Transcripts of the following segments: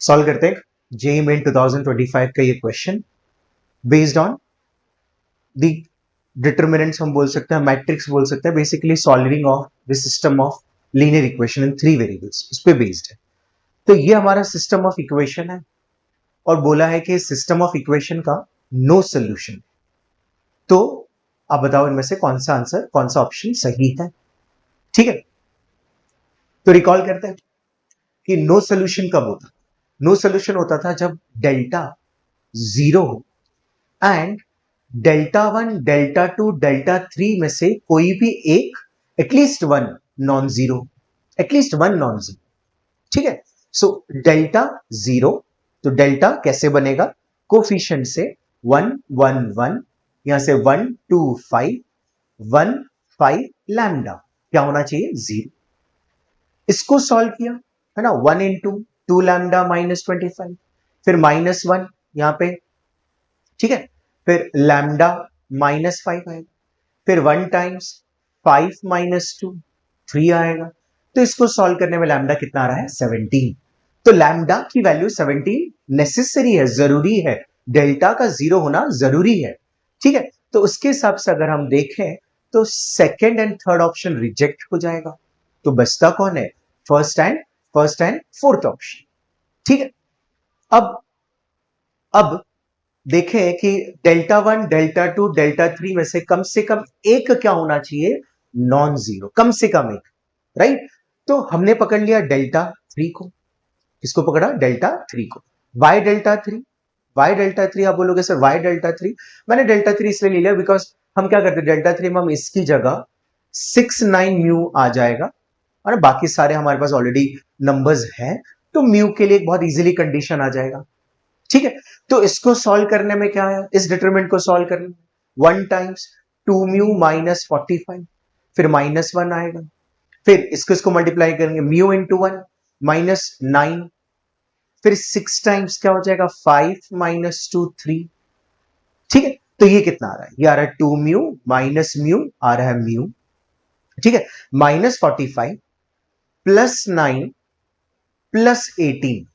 Solve करते हैं JEE main 2025 का ये question based on the determinants हम बोल सकते हैं, मैट्रिक्स बोल सकते हैं, basically solving of the system of linear equation in 3 variables, उस पे बेस्ड है। तो ये हमारा सिस्टम ऑफ इक्वेशन है और बोला है कि सिस्टम ऑफ इक्वेशन का नो सोल्यूशन। तो आप बताओ इनमें से कौन सा आंसर, कौन सा ऑप्शन सही है। ठीक है, तो रिकॉल करते हैं कि नो सोल्यूशन कब होता। नो सोल्यूशन होता था जब डेल्टा 0 हो एंड डेल्टा 1, डेल्टा 2, डेल्टा 3 में से कोई भी एक at least one non zero, at least one non zero. ठीक है, सो डेल्टा 0, तो डेल्टा कैसे बनेगा, कोफिशिएंट से 1 1 1, यहां से 1 2 5 1 5 लैम्डा क्या होना चाहिए 0। इसको सॉल्व किया है ना, 1 इंटू 2 लैम्डा माइनस 25, फिर -1 यहां पे। ठीक है, फिर लैम्डा -5 आएगा, फिर 1 टाइम्स 5 माइनस 2 3 आएगा। तो इसको सॉल्व करने में लैम्डा कितना आ रहा है 17। तो लैम्डा की वैल्यू 17 नेसेसरी है, जरूरी है, डेल्टा का 0 होना जरूरी है। ठीक है, तो उसके हिसाब से अगर हम देखें तो second and third option reject हो जाएगा, तो बचता कौन है, फर्स्ट एंड फोर्थ ऑप्शन। ठीक है, अब देखें कि डेल्टा 1, डेल्टा 2, डेल्टा 3 में से कम एक क्या होना चाहिए, नॉन जीरो, कम से कम एक, राइट। तो हमने पकड़ लिया डेल्टा 3 को, किसको पकड़ा, डेल्टा 3 को। वाई डेल्टा 3, वाई डेल्टा 3, आप बोलोगे सर वाई डेल्टा 3, मैंने डेल्टा 3 इसलिए ले लिया बिकॉज हम क्या करते हैं, डेल्टा 3 में हम इसकी जगह 6 9 म्यू आ जाएगा और बाकी सारे हमारे पास ऑलरेडी नंबर्स हैं, तो म्यू के लिए एक बहुत इजीली कंडीशन आ जाएगा। ठीक है, तो इसको सॉल्व करने में क्या है, इस डिटरमिनेंट को सॉल्व करने में 1 टाइम्स 2 म्यू माइनस 45, फिर -1 आएगा, फिर इसको मल्टीप्लाई करेंगे म्यू इंटू 1 -9, फिर 6 टाइम्स क्या हो जाएगा 5 माइनस 2 3। ठीक है, तो ये कितना आ रहा है, ये आ रहा है 2 म्यू माइनस म्यू आ रहा है म्यू। ठीक है, -45 +9 +18।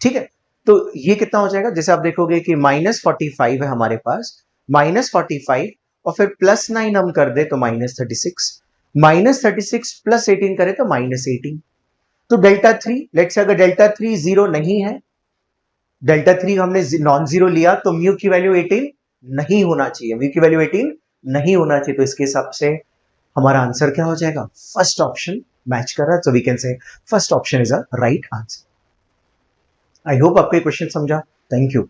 ठीक है, तो ये कितना हो जाएगा, जैसे आप देखोगे कि -45 है हमारे पास, -45 और फिर +9 हम कर दे तो -36, -36 +18 करें तो -18। तो डेल्टा 3, लेट्स से अगर डेल्टा 3 0 नहीं है, डेल्टा 3 हमने नॉन जीरो लिया, तो म्यू की वैल्यू 18 नहीं होना चाहिए, म्यू की वैल्यू 18 नहीं होना चाहिए। तो इसके हिसाब से हमारा आंसर क्या हो जाएगा, फर्स्ट ऑप्शन मैच कर रहा है, so we can say first option is a right answer. I hope आपको ये क्वेश्चन समझा। Thank you.